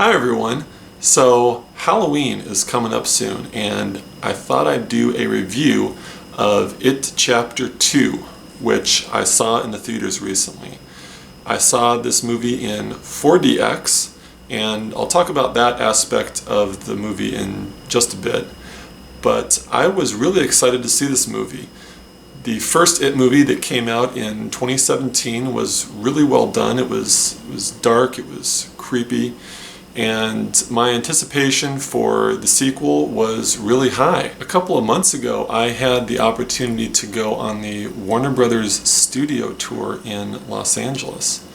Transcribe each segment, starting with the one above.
Hi everyone! So Halloween is coming up soon and I thought I'd do a review of It Chapter 2, which I saw in the theaters recently. I saw this movie in 4DX and I'll talk about that aspect of the movie in just a bit. But I was really excited to see this movie. The first It movie that came out in 2017 was really well done. It was dark, it was creepy, and my anticipation for the sequel was really high. A couple of months ago, I had the opportunity to go on the Warner Brothers studio tour in Los Angeles.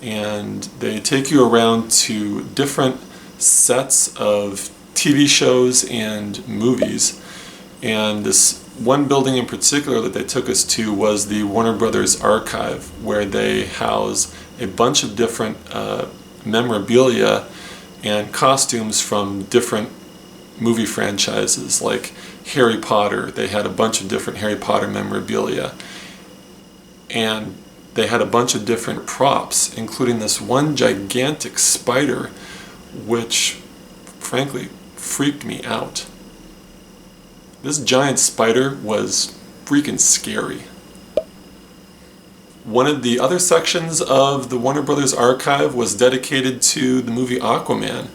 And they take you around to different sets of TV shows and movies. And this one building in particular that they took us to was the Warner Brothers archive, where they house a bunch of different memorabilia and costumes from different movie franchises, like Harry Potter. They had a bunch of different Harry Potter memorabilia. And they had a bunch of different props, including this one gigantic spider, which frankly freaked me out. This giant spider was freaking scary. One of the other sections of the Warner Brothers archive was dedicated to the movie Aquaman,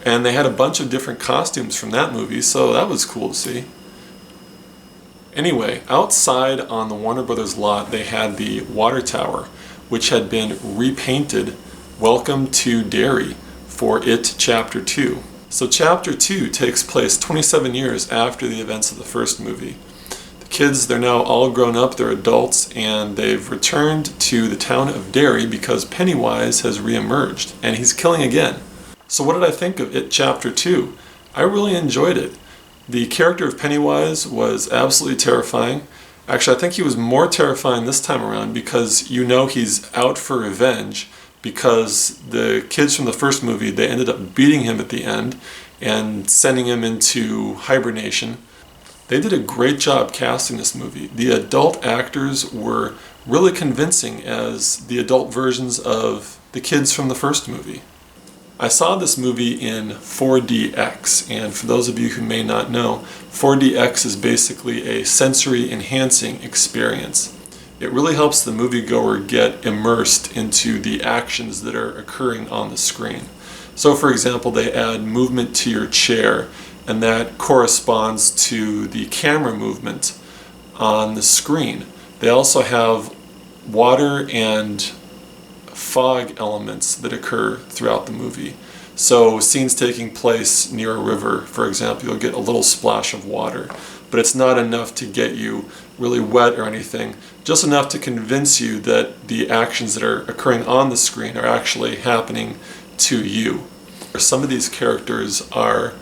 and they had a bunch of different costumes from that movie, so that was cool to see. Anyway, outside on the Warner Brothers lot, they had the water tower, which had been repainted Welcome to Derry for It Chapter 2. So Chapter 2 takes place 27 years after the events of the first movie. The kids, they're now all grown up, they're adults, and they've returned to the town of Derry because Pennywise has reemerged, and he's killing again. So what did I think of It Chapter 2? I really enjoyed it. The character of Pennywise was absolutely terrifying. Actually, I think he was more terrifying this time around because you know he's out for revenge, because the kids from the first movie, they ended up beating him at the end and sending him into hibernation. They did a great job casting this movie. The adult actors were really convincing as the adult versions of the kids from the first movie. I saw this movie in 4DX, and for those of you who may not know, 4DX is basically a sensory enhancing experience. It really helps the moviegoer get immersed into the actions that are occurring on the screen. So for example, they add movement to your chair, and that corresponds to the camera movement on the screen. They also have water and fog elements that occur throughout the movie. So scenes taking place near a river, for example, you'll get a little splash of water, but it's not enough to get you really wet or anything, just enough to convince you that the actions that are occurring on the screen are actually happening to you. Some of these characters are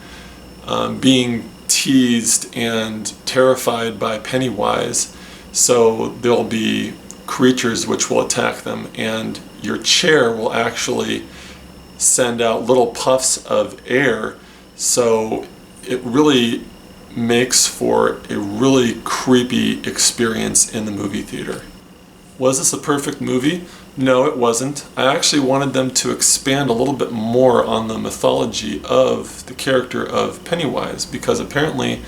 being teased and terrified by Pennywise, so there'll be creatures which will attack them, and your chair will actually send out little puffs of air, so it really makes for a really creepy experience in the movie theater. Was this a perfect movie? No, it wasn't. I actually wanted them to expand a little bit more on the mythology of the character of Pennywise, because apparently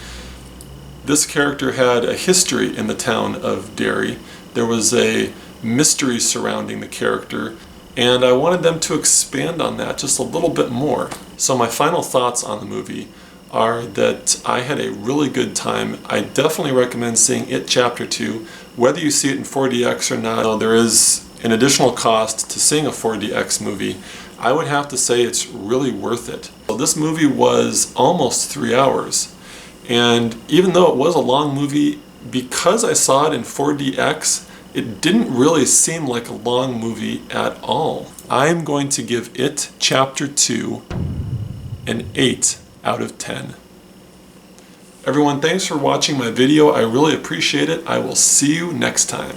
this character had a history in the town of Derry. There was a mystery surrounding the character, and I wanted them to expand on that just a little bit more. So my final thoughts on the movie are that I had a really good time. I definitely recommend seeing It Chapter 2, whether you see it in 4DX or not. There is an additional cost to seeing a 4DX movie. I would have to say it's really worth it. So this movie was almost 3 hours, and even though it was a long movie, because I saw it in 4DX, it didn't really seem like a long movie at all. I am going to give It Chapter 2 an 8 out of 10. Everyone, thanks for watching my video. I really appreciate it. I will see you next time.